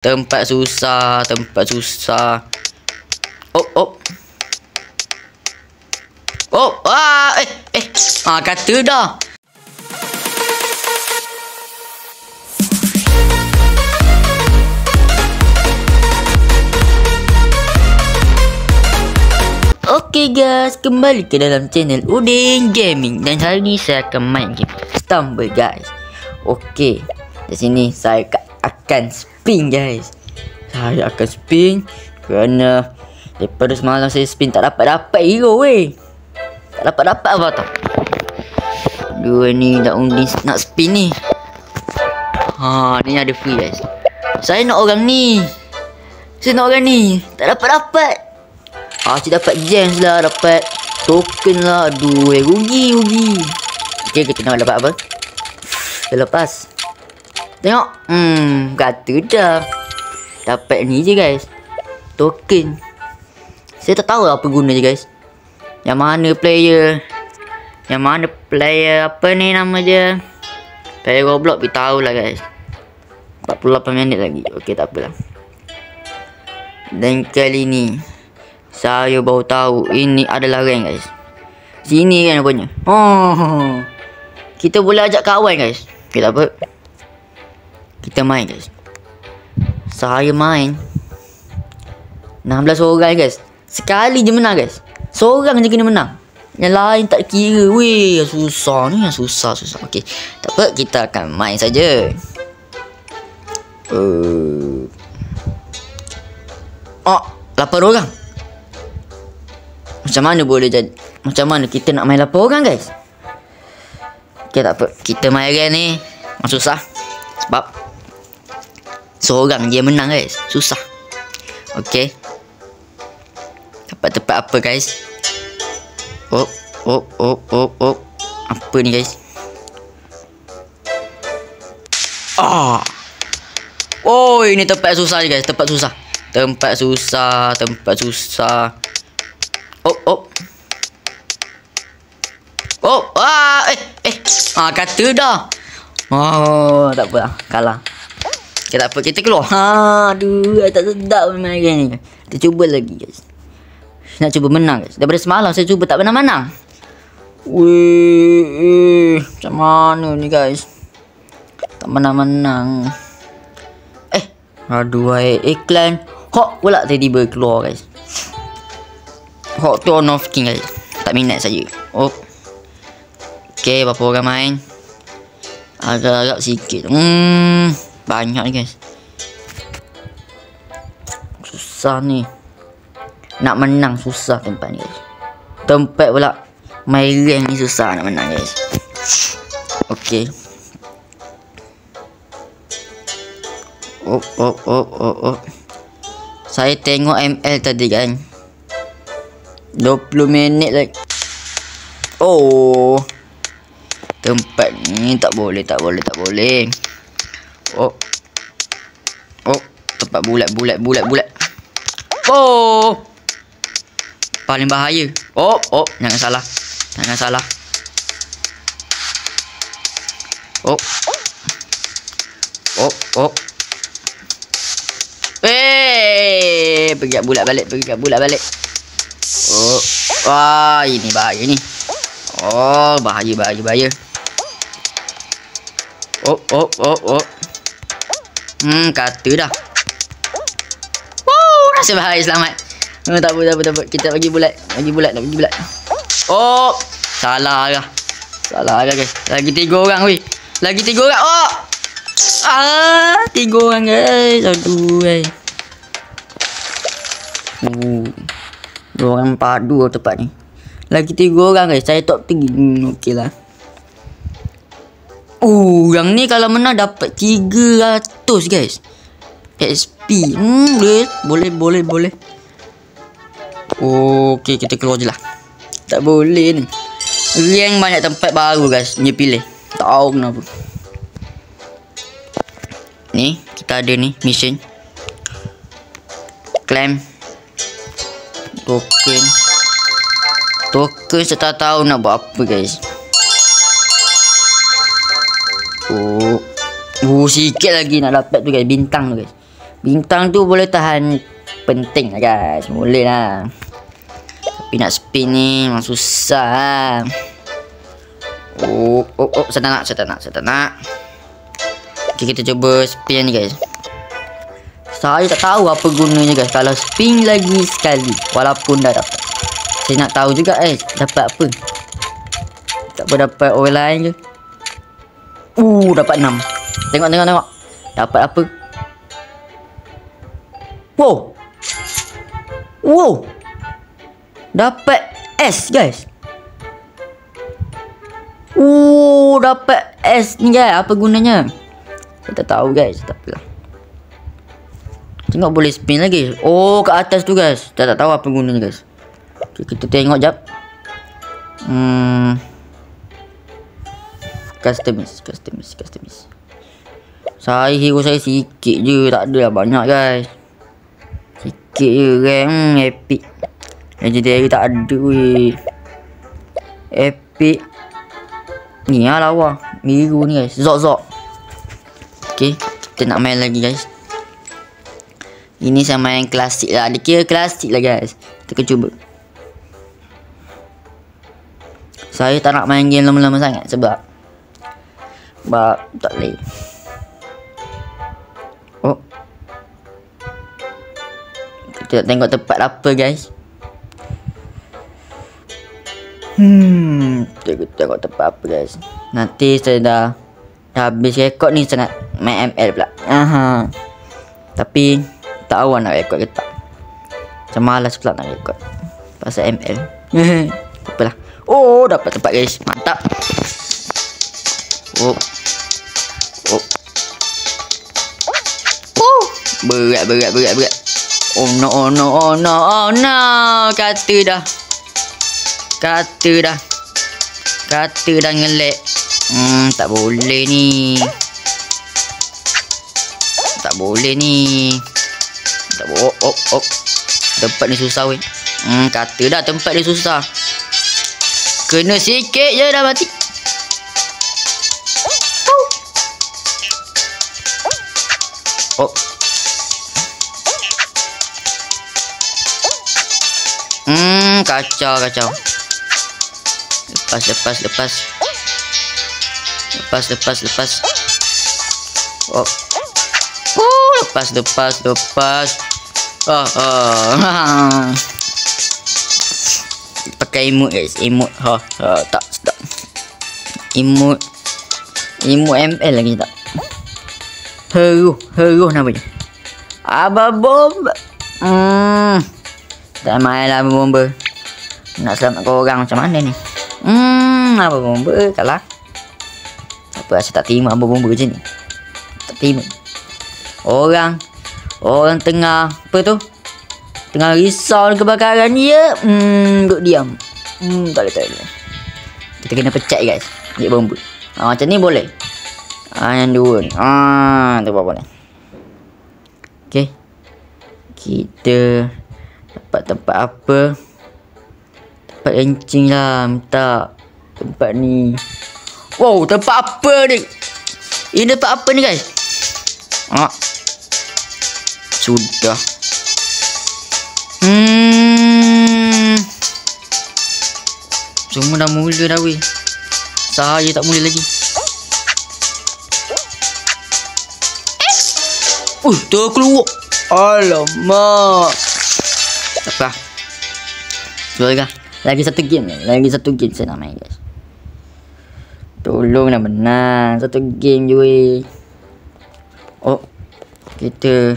Tempat susah, tempat susah. Oh, oh. Oh, kata dah. Oke guys, kembali ke dalam channel Udin Gaming dan hari ni saya akan main game Stumble guys. Oke, di sini saya akan spin guys. Saya akan spin kerana daripada semalam saya spin tak dapat hero weh. Tak dapat apa tau. Dua ni nak undi nak spin ni. Ni ada free guys. Saya nak orang ni. Tak dapat. Cik dapat gems lah, dapat token lah. Aduh, rugi. Okay, kita nak dapat apa? Dah lepas. Tengok. Kata dah. Dapat ni je guys. Token. Saya tak tahu apa guna je guys. Yang mana player apa ni nama dia? Player Roblox beritahu lah guys. 48 minit lagi. Okay, tak apalah. Dan kali ni saya baru tahu ini adalah rank guys. Sini kan rupanya. Kita boleh ajak kawan guys. Okay, tak apa. Kita main guys. Saya main 16 orang guys. Sekali je menang guys. Seorang je kena menang. Yang lain tak kira. Weh, susah ni. Susah. Okay, tak apa. Kita akan main saja. 8 orang. Macam mana boleh jadi? Macam mana kita nak main 8 orang guys? Okay, tak apa. Kita main game ni susah. Sebab seorang dia menang guys. Susah. Okay. Dapat tempat apa guys? Oh. Apa ni guys? Oh, ini tempat susah guys. Tempat susah. Kata dah. Tak apa lah. Kalah. Okay, tak apa. Kita keluar. Aduh, tak sedap main game ni. Kita cuba lagi guys. Nak cuba menang guys. Daripada semalam saya cuba tak pernah menang. Weh, macam mana ni guys? Tak pernah menang. Aduh, iklan Hawk pula tiba-tiba keluar guys. Hawk tu on off king guys. Tak minat saja. Okay, berapa orang main? Agak-agak sikit. Banyak ni guys. Susah ni. Nak menang susah tempat ni guys. Tempat pula main rank ni susah nak menang guys. Okay. Saya tengok ML tadi kan. 20 minit lagi. Tempat ni tak boleh. Tempat bulat. Paling bahaya. Jangan salah. Pergi kat bulat balik. Ini bahaya ni. Bahaya. Kata dah. Nasib bahaya selamat. Tak apa. Kita bagi bulat. Salah lah guys. Lagi 3 orang weh. 3 orang guys. Aduh guys. 2 orang padu tempat ni. Lagi 3 orang guys. Saya top 3. Okey lah. Yang ni kalau menang dapat 300 guys. XP. Boleh. Okey, kita keluar je lah. Tak boleh ni. Rank banyak tempat baru guys. Dia pilih. Tak tahu kenapa. Ni, kita ada ni. Mission. Claim. Token saya tak tahu nak buat apa guys. Sikit lagi nak dapat tu guys. Bintang tu guys. Bintang tu boleh tahan. Penting lah guys. Boleh lah. Tapi nak spin ni memang susah lah. Oh, saya tak nak. Okay, kita cuba spin ni guys. Saya tak tahu apa gunanya guys kalau spin lagi sekali walaupun dah dapat. Saya nak tahu juga dapat apa. Tak apa dapat orang lain ke. Dapat 6. Tengok. Dapat apa? Wow. Dapat S guys. Dapat S ni guys. Apa gunanya? Saya tak tahu guys. Tak apalah. Tengok boleh spin lagi. Kat atas tu guys. Saya tak tahu apa gunanya guys. Okay, kita tengok jap. Customize. Hero saya sikit je. Tak ada lah banyak guys. Sikit je kan. Epic. Legendary tak ada weh. Epic. Ni lah lawa. Biru ni guys. Zok. Okay. Kita nak main lagi guys. Ini saya main klasik lah. Dia kira klasik lah guys. Kita akan cuba. Saya tak nak main game lama-lama sangat. Sebab tak boleh. Kita tengok tempat apa guys. Tengok tempat apa guys. Nanti saya dah habis rekod ni. Saya nak main ML pula. Tapi tak tahu nak rekod ke tak. Macam malas pula nak rekod pasal ML. Tak apalah. Dapat tempat guys. Mantap. Berat. Oh no. Kata dah ngelek. Tak boleh ni. Tempat ni susah weh. Kata dah tempat ni susah. Kena sikit je dah mati. Kacau. Lepas. Lepas. Pakai emote guys. Tak sedap. Emote ML lagi tak. Hero namanya. Bomba. Tak main lah bomba. Nak selamatkan orang macam mana ni? Bomba kalah. Apa saya tak terima bomba macam ni. Tak terima. Orang tengah apa tu? Tengah risau kebakaran dia. Duduk diam. Tak boleh. Kita kena pecat guys. Dia bomba. Macam ni boleh. Yang dua ni. Tu boleh. Okay. Kita dapat tempat apa? Tempat kencing lah. Minta tempat ni. Wow, tempat apa ni? Ini tempat apa ni guys? Sudah. Semua dah mula dah weh. Saya tak mula lagi. Terkeluar. Alamak. Tak apa. Sudah lagi satu game saya nak main guys. Tolonglah menang. Satu game je weh. Kita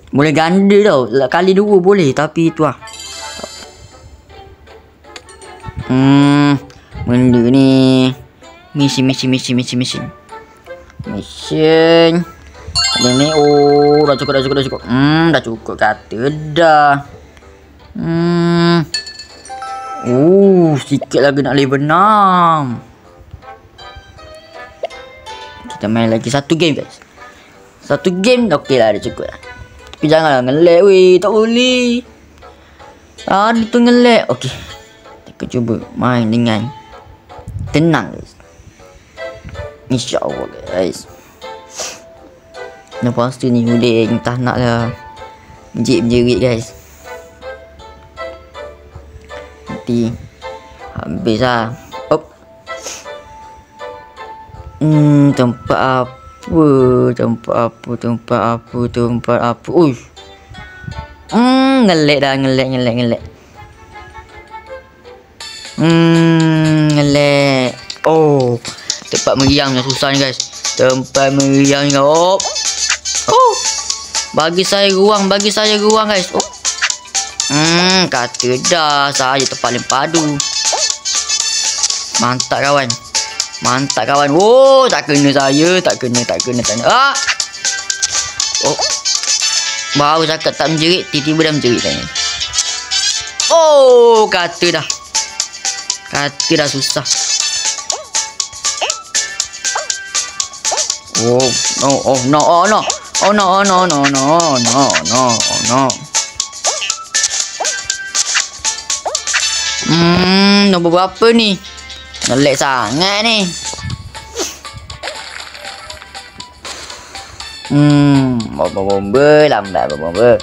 boleh ganda tau. Kali 2 boleh. Tapi tu lah. Benda ni. Mission. Ada ni. Dah cukup. Dah cukup kata dah. Sikit lagi nak level 6. Kita main lagi satu game guys. Satu game dah okey lah. Dah cukup lah. Tapi janganlah ngelek weh. Tak boleh. Tadi tu ngelek. Okey. Kita cuba main dengan tenang guys. InsyaAllah guys. Lepas tu ni uding tak nak lah menjerit guys. Nanti habis lah. Tempat apa. Uish. Ngelek dah, ngelek. Ngelek. Oh, tempat meriang yang susah ni guys. Tempat meriang ni. Oh. Bagi saya ruang guys. Kata dah saya terpaling padu. Mantap kawan. Oh, tak kena saya. Tak kena. Oh. Baru cakap tak menjerit, tiba-tiba dah menjerit tanya. Oh, kata dah susah. Oh no. Nombor berapa ni? Ngelek sangat ni. Bomba lambat bomba.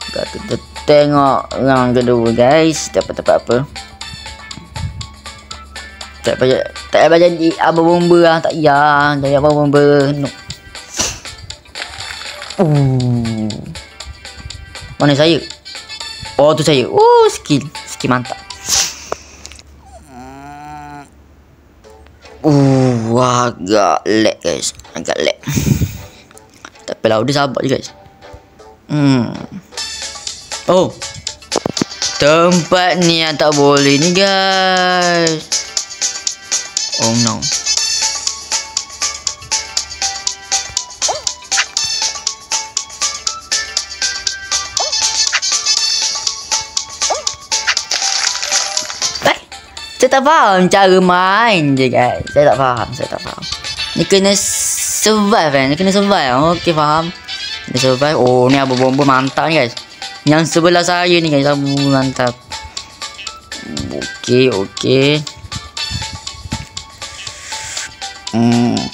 Kita tengok orang kedua guys. Dapat apa? Tak payah jadi apa bomba lah. Tak payah jadi apa bomba. No. Mana saya? Oh tu saya. Skill mantap. Agak lag guys. Tak apalah, udah sabar je guys. Oh, tempat ni yang tak boleh ni guys. Oh no. Saya tak faham cara main je guys. Saya tak faham. Ni kena survive kan. Okey faham. Ni survive. Oh ni apa bomba mantap ni guys. Yang sebelah saya ni guys. Mantap. Okey.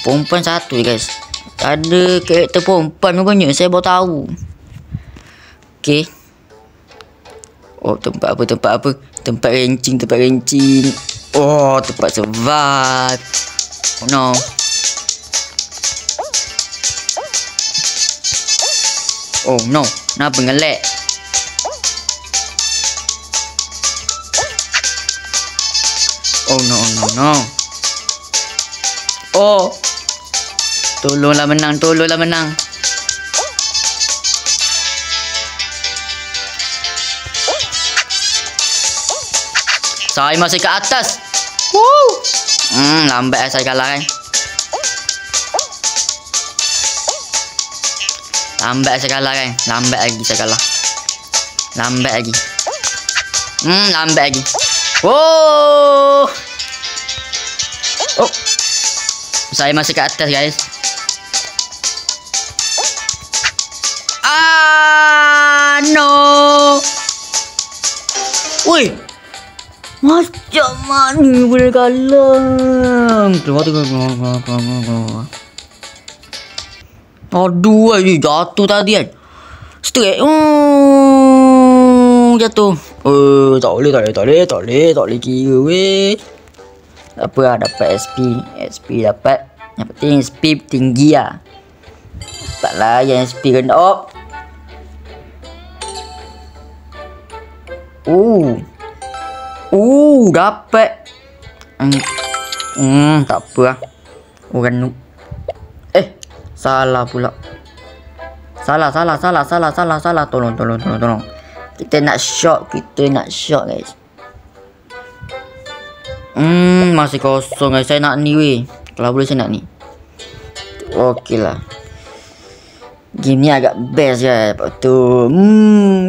Perempuan satu guys. Ada karakter perempuan banyak. Saya baru tahu. Okey. Oh tempat apa? Tempat rancing. Oh, tempat survive. Oh no. Oh no. Kenapa ngelek? Oh no. Oh. Tolonglah menang. Saya masih ke atas. Lambat saya kalah kan. Lambat lagi saya kalah. Lambat lagi. Oh. Saya masih ke atas guys. No. Woi. Macam mana boleh kalah? Keluar. Aduh, jatuh tadi kan. Straight. Jatuh. Tak boleh kira weh. Tak apa lah, dapat SP dapat. Yang penting SP tinggi lah. Taklah yang SP rendah. Dapat. Tak apa lah. Orang noob. Salah pula. Salah. Tolong. Kita nak shot guys. Masih kosong guys. Saya nak ni weh. Kalau boleh saya nak ni. Okey lah. Game ni agak best guys. Lepas tu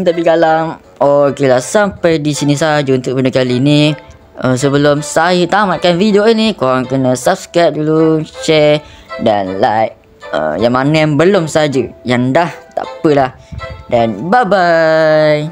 tapi kalah. Okey lah, sampai di sini saja untuk video kali ni. Sebelum saya tamatkan video ini, korang kena subscribe dulu, share dan like. Yang mana yang belum saja, yang dah tak apalah. Dan bye bye.